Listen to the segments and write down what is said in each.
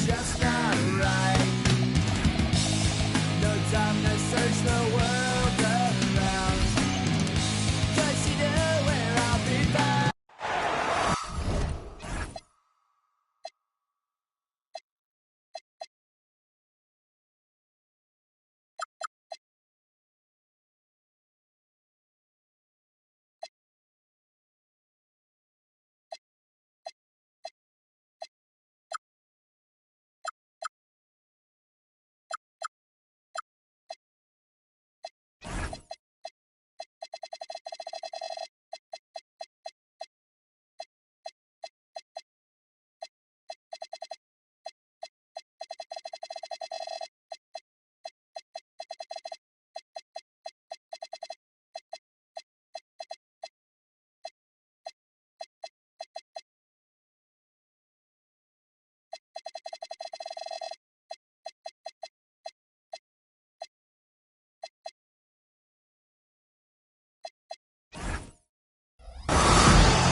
just not right. No time to search the world around. 'Cause you know where I'll be found.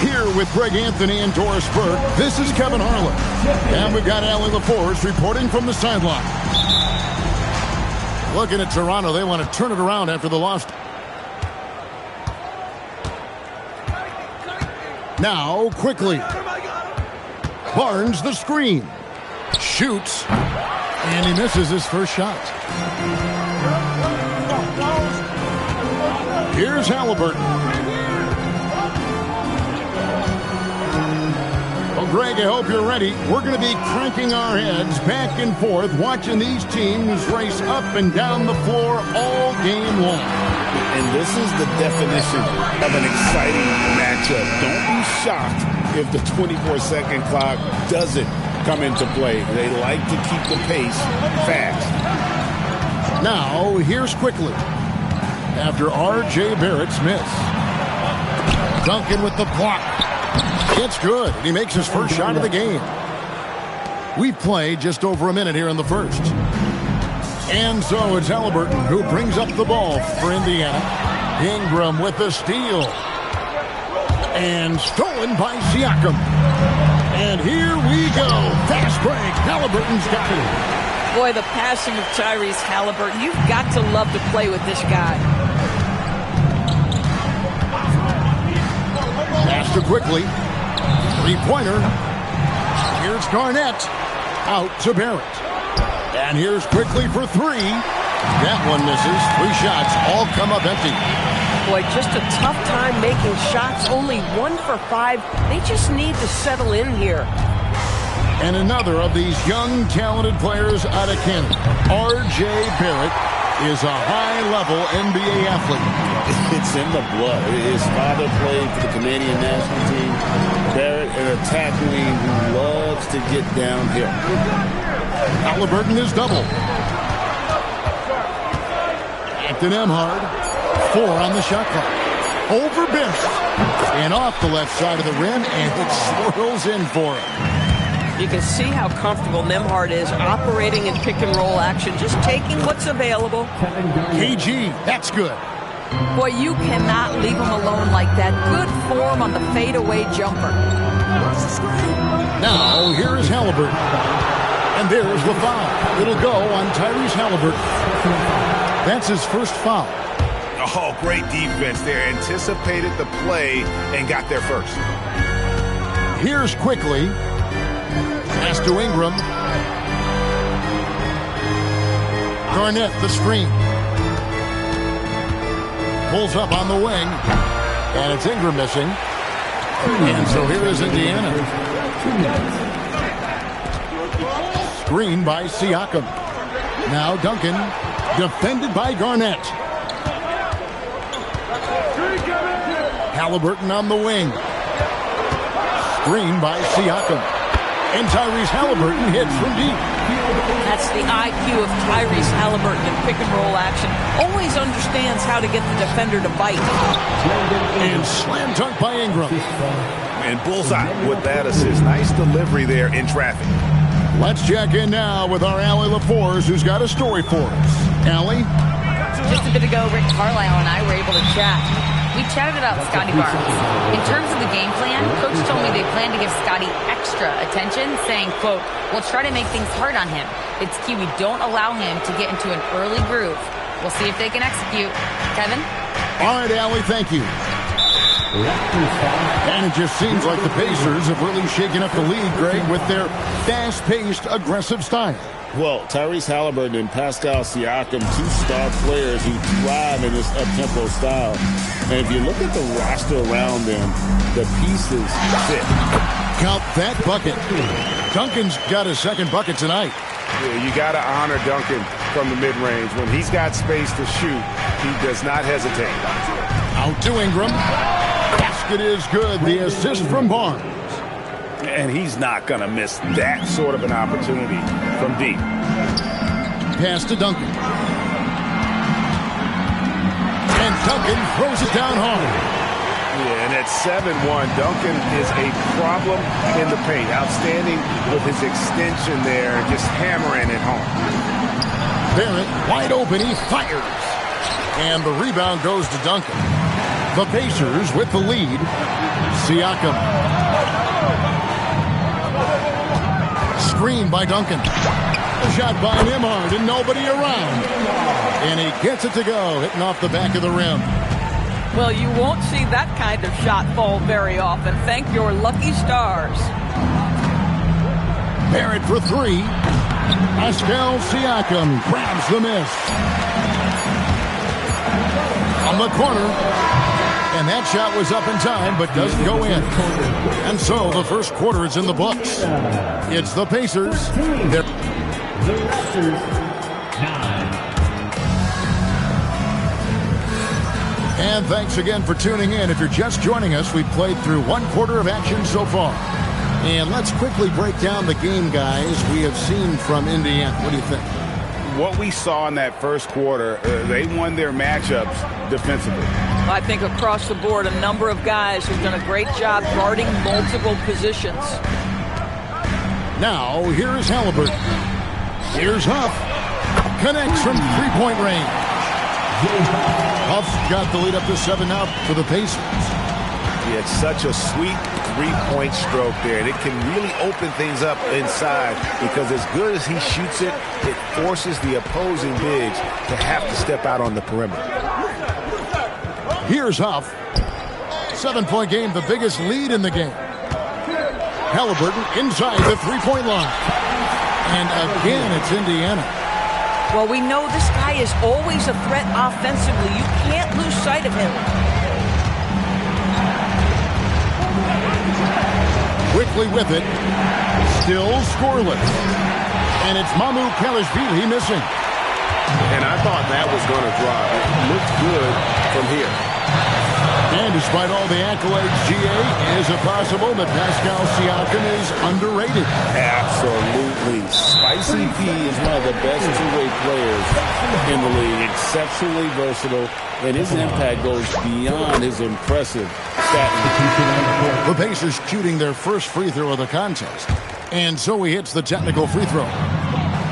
Here with Greg Anthony and Doris Burke, this is Kevin Harlan. And we've got Allie LaForce reporting from the sideline. Looking at Toronto, they want to turn it around after the loss. Now, quickly. Barnes the screen. Shoots. And he misses his first shot. Here's Halliburton. Greg, I hope you're ready. We're going to be cranking our heads back and forth, watching these teams race up and down the floor all game long. And this is the definition of an exciting matchup. Don't be shocked if the 24-second clock doesn't come into play. They like to keep the pace fast. Now, here's quickly. After R.J. Barrett's miss. Duncan with the block. It's good. He makes his first shot of the game. We've played just over a minute here in the first. And so it's Halliburton who brings up the ball for Indiana. Ingram with the steal. And stolen by Siakam. And here we go. Fast break. Halliburton's got it. Boy, the passing of Tyrese Halliburton. You've got to love to play with this guy. Master quickly. Three-pointer. Here's Garnett. Out to Barrett. And here's quickly for three. That one misses. Three shots all come up empty. Boy, just a tough time making shots. Only 1 for 5. They just need to settle in here. And another of these young, talented players out of Canada. R.J. Barrett is a high-level NBA athlete. It's in the blood. His father played for the Canadian national team. Barrett, an attack wing who loves to get downhill. Halliburton is double. Acton Emhard, 4 on the shot clock. Over Biff. And off the left side of the rim, and it swirls in for him. You can see how comfortable Nembhard is operating in pick-and-roll action, just taking what's available. KG, that's good. Boy, you cannot leave him alone like that. Good form on the fadeaway jumper. Now, here is Halliburton. And there's the foul. It'll go on Tyrese Halliburton. That's his first foul. Oh, great defense there. Anticipated the play and got there first. Here's quickly. Pass to Ingram. Garnett, the screen. Pulls up on the wing. And it's Ingram missing. And so here is Indiana. Screen by Siakam. Now Duncan. Defended by Garnett. Halliburton on the wing. Screen by Siakam. And Tyrese Halliburton hits from deep. That's the IQ of Tyrese Halliburton in pick-and-roll action. Always understands how to get the defender to bite. And slam dunk by Ingram. And bullseye with that assist. Nice delivery there in traffic. Let's check in now with our Allie LaForce, who's got a story for us. Allie? Just a bit ago, Rick Carlisle and I were able to chat. We chatted about Scotty Barnes. In terms of the game plan, Coach told me they plan to give Scotty extra attention, saying, quote, "We'll try to make things hard on him. It's key we don't allow him to get into an early groove. We'll see if they can execute." Kevin? All right, Allie, thank you. And it just seems like the Pacers have really shaken up the league, Greg, with their fast-paced, aggressive style. Well, Tyrese Halliburton and Pascal Siakam, two star players who thrive in this up-tempo style. And if you look at the roster around them, the pieces fit. Count that bucket. Duncan's got his second bucket tonight. Yeah, you got to honor Duncan from the mid-range. When he's got space to shoot, he does not hesitate. Out to Ingram. Basket is good. The assist from Barnes. And he's not going to miss that sort of an opportunity from deep. Pass to Duncan. And Duncan throws it down hard. Yeah, and at 7-1, Duncan is a problem in the paint. Outstanding with his extension there, just hammering it home. Barrett wide open. He fires. And the rebound goes to Duncan. The Pacers with the lead. Siakam. Screen by Duncan. A shot by Nimhard and nobody around. And he gets it to go, hitting off the back of the rim. Well, you won't see that kind of shot fall very often. Thank your lucky stars. Barrett for three. Pascal Siakam grabs the miss. On the corner. And that shot was up in time, but doesn't go in. And so the first quarter is in the books. It's the Pacers. They're the Raptors 9. And thanks again for tuning in. If you're just joining us, we've played through one quarter of action so far. And let's quickly break down the game, guys, we have seen from Indiana. What do you think? What we saw in that first quarter, they won their matchups defensively. I think across the board, a number of guys who've done a great job guarding multiple positions. Now, here's Halliburton. Here's Huff. Connects from three-point range. Huff's got the lead up to 7 now for the Pacers. Yeah, it's such a sweet three-point stroke there. And it can really open things up inside because as good as he shoots it, it forces the opposing bigs to have to step out on the perimeter. Here's Huff. 7-point game, the biggest lead in the game. Halliburton inside the three-point line. And again, it's Indiana. Well, we know this guy is always a threat offensively. You can't lose sight of him. Quickly with it. Still scoreless. And it's Mamu Kalashvili missing. And I thought that was going to drop. It looked good from here. And despite all the accolades, GA, is it possible that Pascal Siakam is underrated? Absolutely. Spicy P is one of the best two-way players in the league. Exceptionally versatile, and his impact goes beyond his impressive stat line. The Pacers shooting their first free throw of the contest. And so he hits the technical free throw.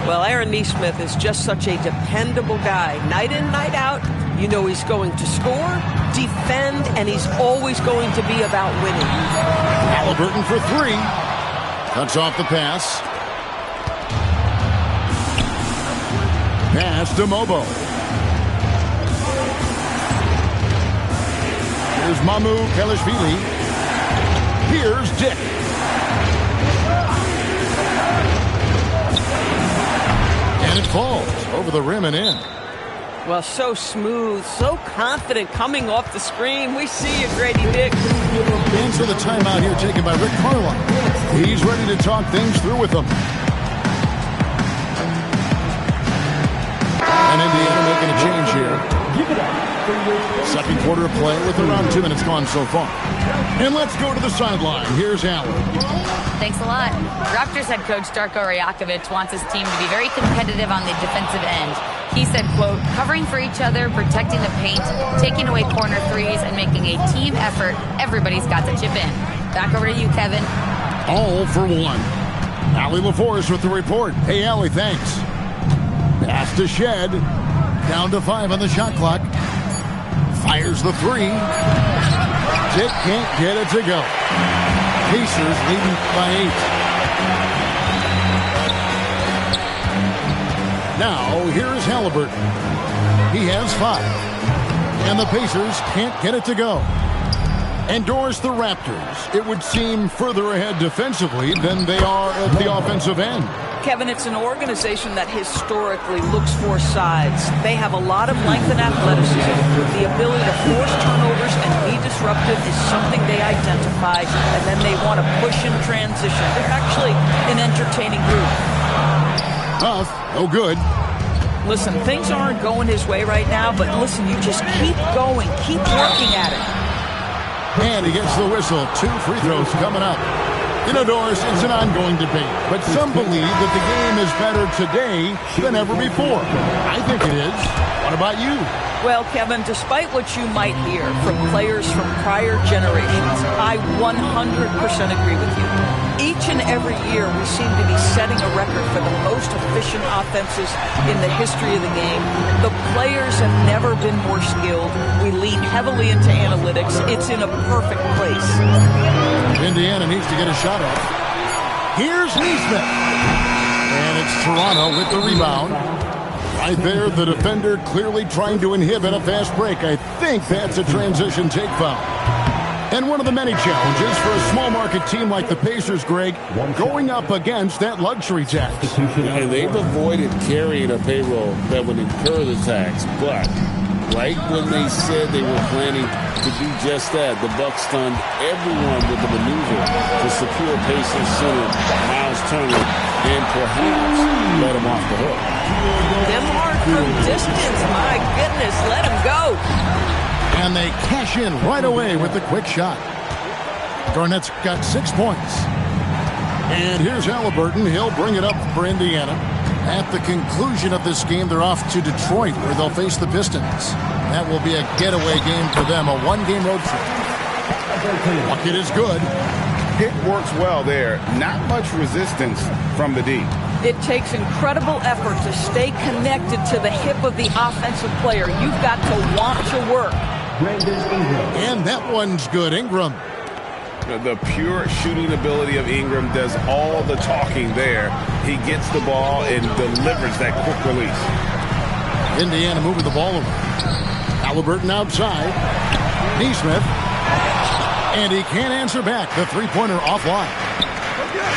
Well, Aaron Nesmith is just such a dependable guy. Night in, night out, you know he's going to score, defend, and he's always going to be about winning. Halliburton for three. Cuts off the pass. Pass to Mobo. Here's Mamu Kalashvili. Here's Dick. And it falls over the rim and in. Well, so smooth, so confident coming off the screen. We see you, Grady Dick. And so the timeout here taken by Rick Carlisle. He's ready to talk things through with them. And Indiana making a change here. Second quarter of play with around 2 minutes gone so far. And let's go to the sideline. Here's Allen. Thanks a lot. Raptors head coach Darko Rajakovic wants his team to be very competitive on the defensive end. He said, quote, covering for each other, protecting the paint, taking away corner threes, and making a team effort. Everybody's got to chip in. Back over to you, Kevin. All for one. Allie LaForce with the report. Hey, Allie, thanks. Pass to Shed. Down to 5 on the shot clock. Fires the three. Dick can't get it to go. Pacers leading by 8. Now, here's Halliburton. He has 5. And the Pacers can't get it to go. Endorse the Raptors. It would seem further ahead defensively than they are at the offensive end. Kevin, it's an organization that historically looks for size. They have a lot of length and athleticism. The ability to force turnovers and be disruptive is something they identify, and then they want to push in transition. They're actually an entertaining group. Tough, no good. Listen, things aren't going his way right now, but listen, you just keep going, keep working at it. And he gets the whistle. 2 free throws coming up. Indoors, it's an ongoing debate, but some believe that the game is better today than ever before. I think it is. What about you? Well, Kevin, despite what you might hear from players from prior generations, I 100% agree with you. Each and every year, we seem to be setting a record for the most efficient offenses in the history of the game. The players have never been more skilled. We lean heavily into analytics. It's in a perfect place. Indiana needs to get a shot off. Here's Neesmith. And it's Toronto with the rebound. Right there, the defender clearly trying to inhibit a fast break. I think that's a transition take foul. And one of the many challenges for a small market team like the Pacers, Greg, going up against that luxury tax. And they've avoided carrying a payroll that would incur the tax, but right when they said they were planning to do just that, the Bucks stunned everyone with the maneuver to secure Pacers center Miles Turner and perhaps let him off the hook. Nembhard from distance, my goodness, let him go. And they cash in right away with the quick shot. Garnett's got 6 points. And here's Halliburton. He'll bring it up for Indiana. At the conclusion of this game, they're off to Detroit, where they'll face the Pistons. That will be a getaway game for them, a one-game road trip. Bucket is good. It works well there. Not much resistance from the D. It takes incredible effort to stay connected to the hip of the offensive player. You've got to want to work. And that one's good. Ingram. The pure shooting ability of Ingram does all the talking there. He gets the ball and delivers that quick release. Indiana moving the ball over. Halliburton outside. Neesmith. And he can't answer back. The three-pointer offline.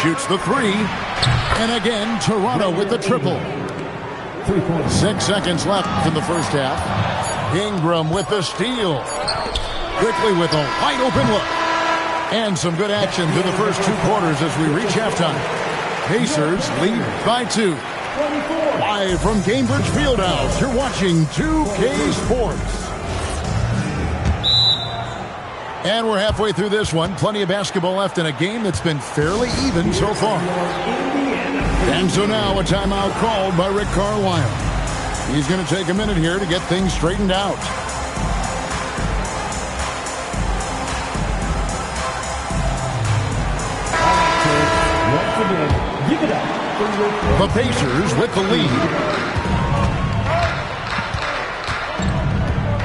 Shoots the three. And again, Toronto with the triple. 6 seconds left in the first half. Ingram with the steal. Quickly with a wide-open look. And some good action through the first 2 quarters as we reach halftime. Pacers lead by 2. Live from Cambridge Fieldhouse, you're watching 2K Sports. And we're halfway through this one. Plenty of basketball left in a game that's been fairly even so far. And so now a timeout called by Rick Carlisle. He's going to take a minute here to get things straightened out. The Pacers with the lead.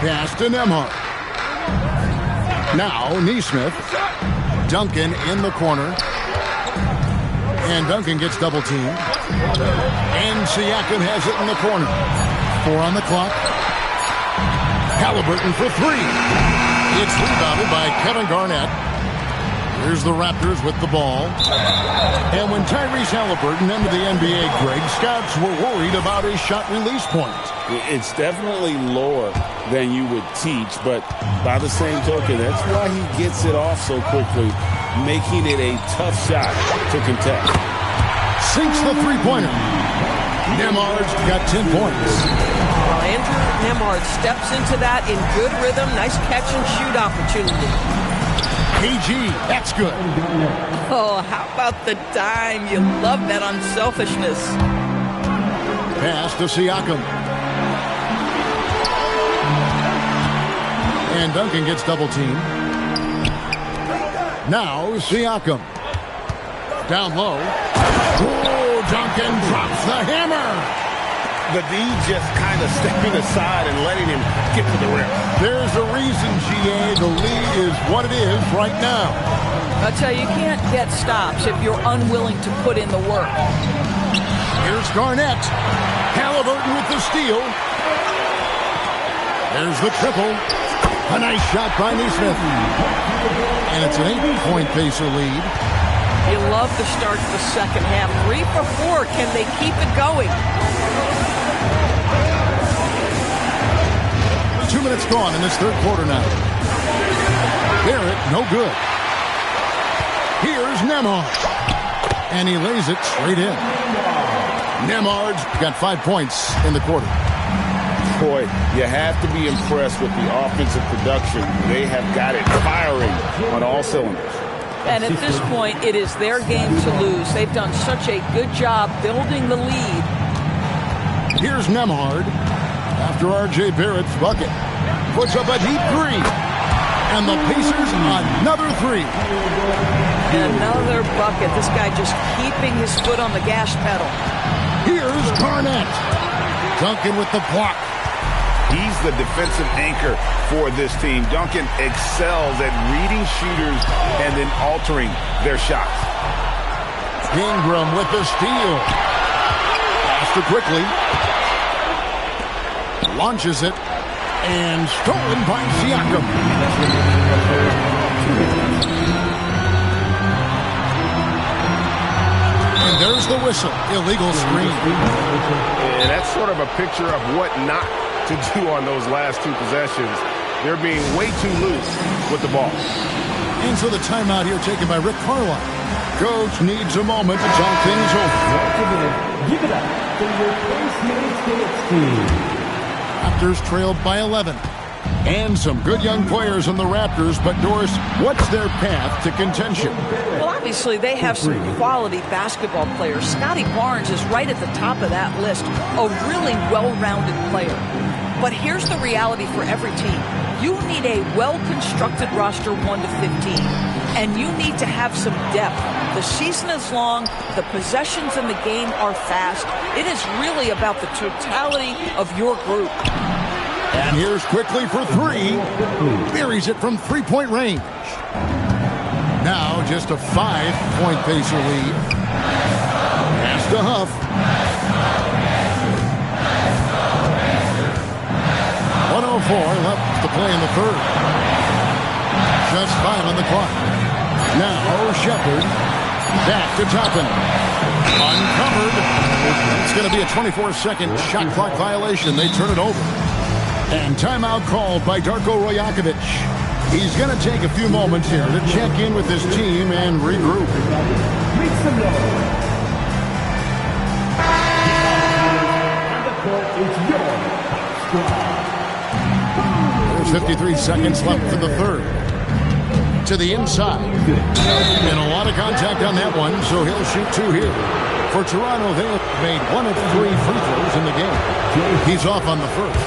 Pass to Nembhard. Now Neesmith. Duncan in the corner. And Duncan gets double teamed. And Siakam has it in the corner. 4 on the clock. Halliburton for 3. It's rebounded by Kevin Garnett. Here's the Raptors with the ball. And when Tyrese Halliburton entered the NBA, Greg, scouts were worried about his shot release point. It's definitely lower than you would teach, but by the same token, that's why he gets it off so quickly, making it a tough shot to contest. Sinks the three-pointer. Nembhard's got 10 points. Well, Andrew Nembhard steps into that in good rhythm. Nice catch and shoot opportunity. KG, that's good. Oh, how about the dime? You love that unselfishness. Pass to Siakam. And Duncan gets double teamed. Now Siakam. Down low. Oh, Duncan drops the hammer. The D just kind of stepping aside and letting him get to the rim. There's a reason, GA, the lead is what it is right now. I'll tell you, you can't get stops if you're unwilling to put in the work. Here's Garnett. Halliburton with the steal. There's the triple. A nice shot by Neesmith. And it's an 8-point Pacer lead. You love the start to the second half. 3 for 4. Can they keep it going? 2 minutes gone in this third quarter now. Barrett, no good. Here's Nembhard. And he lays it straight in. Nembhard's got 5 points in the quarter. Boy, you have to be impressed with the offensive production. They have got it firing on all cylinders. And at this point, it is their game to lose. They've done such a good job building the lead. Here's Nembhard. After R.J. Barrett's bucket. Puts up a deep three. And the Pacers another three. Another bucket. This guy just keeping his foot on the gas pedal. Here's Garnett. Duncan with the block. He's the defensive anchor for this team. Duncan excels at reading shooters and then altering their shots. Ingram with the steal. Faster quickly. Launches it. And stolen by Siakam. And there's the whistle. Illegal screen. And that's sort of a picture of what not to do on those last two possessions. They're being way too loose with the ball. And so the timeout here taken by Rick Carlisle. Coach needs a moment to talk things over. Give it up for your Pace team. Raptors trailed by 11. And some good young players in the Raptors, but Doris, what's their path to contention? Well, obviously, they have some quality basketball players. Scotty Barnes is right at the top of that list, a really well-rounded player. But here's the reality for every team. You need a well-constructed roster 1 to 15, and you need to have some depth. The season is long. The possessions in the game are fast. It is really about the totality of your group. And here's quickly for three. Buries it from three-point range. Now just a 5-point Pacer lead. Pass to Huff. 1:04 left to play in the third. Just 5 on the clock. Now Shepard. Back to Toppin. Uncovered. It's going to be a 24-second shot clock violation. They turn it over. And timeout called by Darko Rajakovic. He's going to take a few moments here to check in with his team and regroup. Make some noise. On the court, it's your squad. There's 53 seconds left for the third. To the inside. And a lot of contact on that one, so he'll shoot 2 here. For Toronto, they have made 1 of 3 free throws in the game. He's off on the first.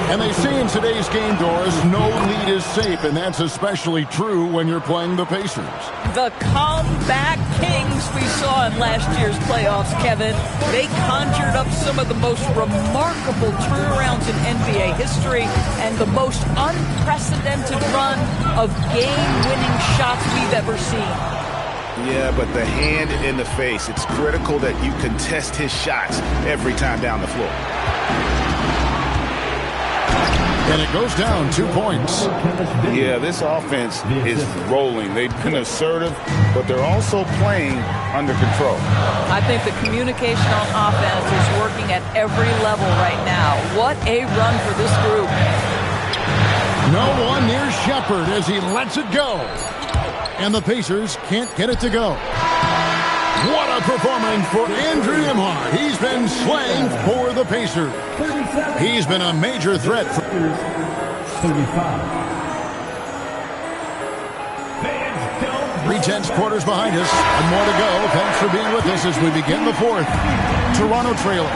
And they say in today's game, Doris, no lead is safe, and that's especially true when you're playing the Pacers. The comeback kings we saw in last year's playoffs, Kevin. They conjured up some of the most remarkable turnarounds in NBA history and the most unprecedented run of game-winning shots we've ever seen. Yeah, but the hand in the face, it's critical that you contest his shots every time down the floor. And it goes down 2 points. Yeah, this offense is rolling. They've been assertive, but they're also playing under control. I think the communication on offense is working at every level right now. What a run for this group. No one near Shepard as he lets it go. And the Pacers can't get it to go. What a performance for Andrew Nembhard. He's been slaying for the Pacers. He's been a major threat. 3/10 quarters behind us. And more to go. Thanks for being with us as we begin the fourth. Toronto trailing.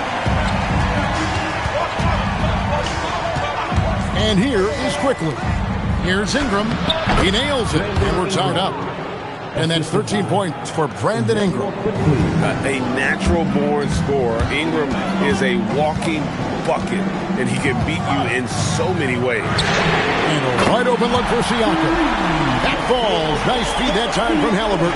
And here is quickly. Here's Ingram. He nails it, and we're tied up. And that's 13 points for Brandon Ingram. A natural-born scorer. Ingram is a walking bucket, and he can beat you in so many ways. And a wide open look for Siakam. That falls. Nice feed that time from Halliburton.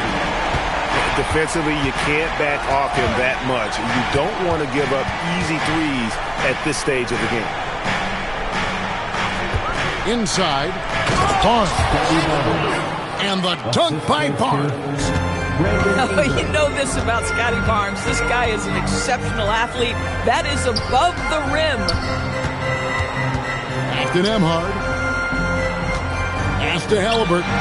Defensively, you can't back off him that much. You don't want to give up easy threes at this stage of the game. Inside, Barnes. And the dunk by Barnes. You know this about Scotty Barnes. This guy is an exceptional athlete. That is above the rim. To Nembhard. Pass to Halliburton.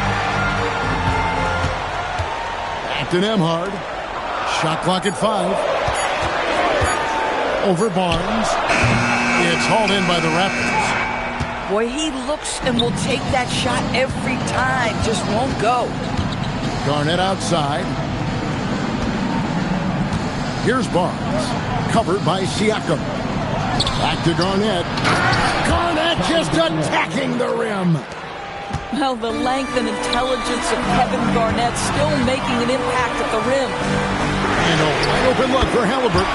To Nembhard. Shot clock at 5. Over Barnes. It's hauled in by the Raptors. Boy, he looks and will take that shot every time. Just won't go. Garnett outside. Here's Barnes. Covered by Siakam. Back to Garnett. Garnett just attacking the rim. Well, the length and intelligence of Kevin Garnett still making an impact at the rim. And a wide open look for Halliburton.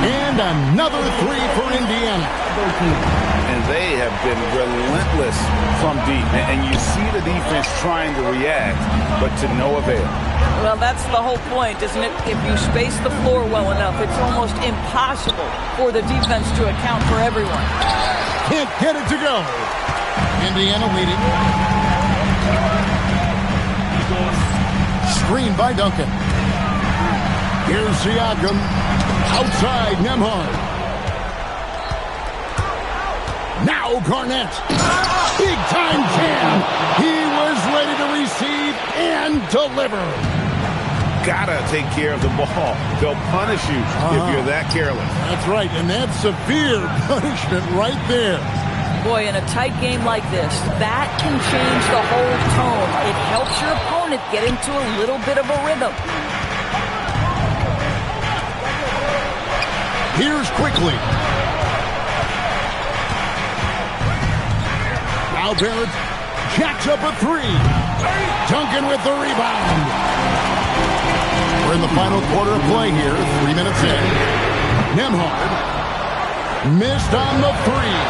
And another three for Indiana. And they have been relentless from deep. And you see the defense trying to react, but to no avail. Well, that's the whole point, isn't it? If you space the floor well enough, it's almost impossible for the defense to account for everyone. Can't get it to go. Indiana leading. Screen by Duncan. Here's Siakam. Outside Nembhard. Now Garnett. Big time jam. He was ready to receive and deliver. Gotta take care of the ball. They'll punish you if you're that careless. That's right, and that's severe punishment right there. Boy, in a tight game like this, that can change the whole tone. It helps your opponent get into a little bit of a rhythm. Here's quickly. Now Barrett jacks up a three. Duncan with the rebound. We're in the final quarter of play here. 3 minutes in. Nembhard missed on the three.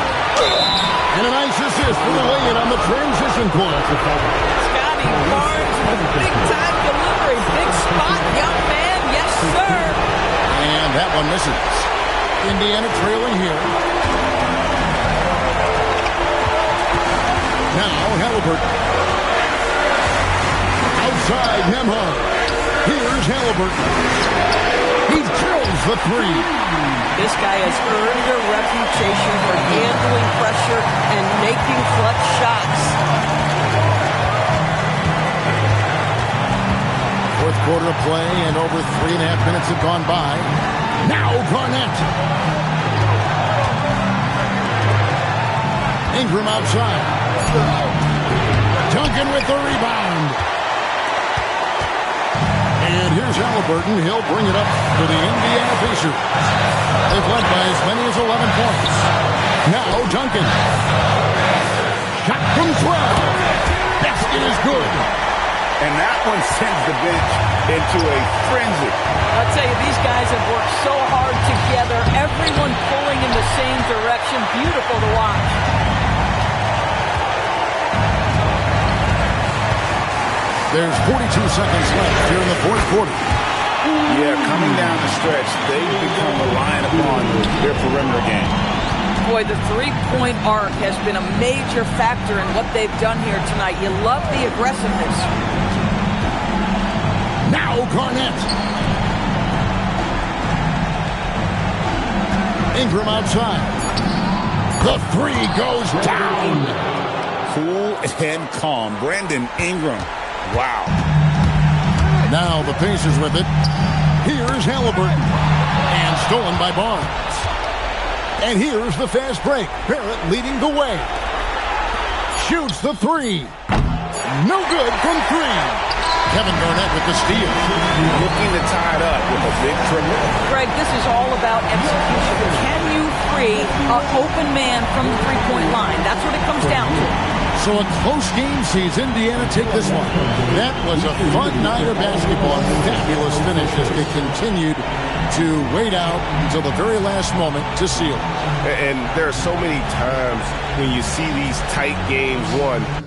And a nice assist for the lay-in on the transition point. Scotty Barnes, big-time delivery. Big spot, young man. Yes, sir. And that one misses. Indiana trailing here. Now Halliburton. Outside Nembhard. Here's Halliburton. He drills the three. This guy has earned a reputation for handling pressure and making clutch shots. Fourth quarter of play, and over 3.5 minutes have gone by. Now Garnett. Ingram outside. Duncan with the rebound. And here's Halliburton. He'll bring it up for the Indiana Pacers. They've led by as many as 11 points. Now Duncan. Shot from 12. Basket is good. And that one sends the bench into a frenzy. I'll tell you, these guys have worked so hard together. Everyone pulling in the same direction. Beautiful to watch. There's 42 seconds left here in the fourth quarter. Yeah, coming down the stretch, they've become reliant upon their perimeter game. Boy, the three-point arc has been a major factor in what they've done here tonight. You love the aggressiveness. Now Garnett. Ingram outside. The three goes down. Cool and calm. Brandon Ingram. Wow. Now the Pacers with it. Here's Halliburton. And stolen by Barnes. And here's the fast break. Barrett leading the way. Shoots the three. No good from three. Kevin Garnett with the steal. Looking to tie it up with a big triple. Greg, this is all about execution. Can you free an open man from the three-point line? That's what it comes down to. So a close game sees Indiana take this one. That was a fun night of basketball. Fabulous finish as they continued to wait out until the very last moment to seal it. And there are so many times when you see these tight games won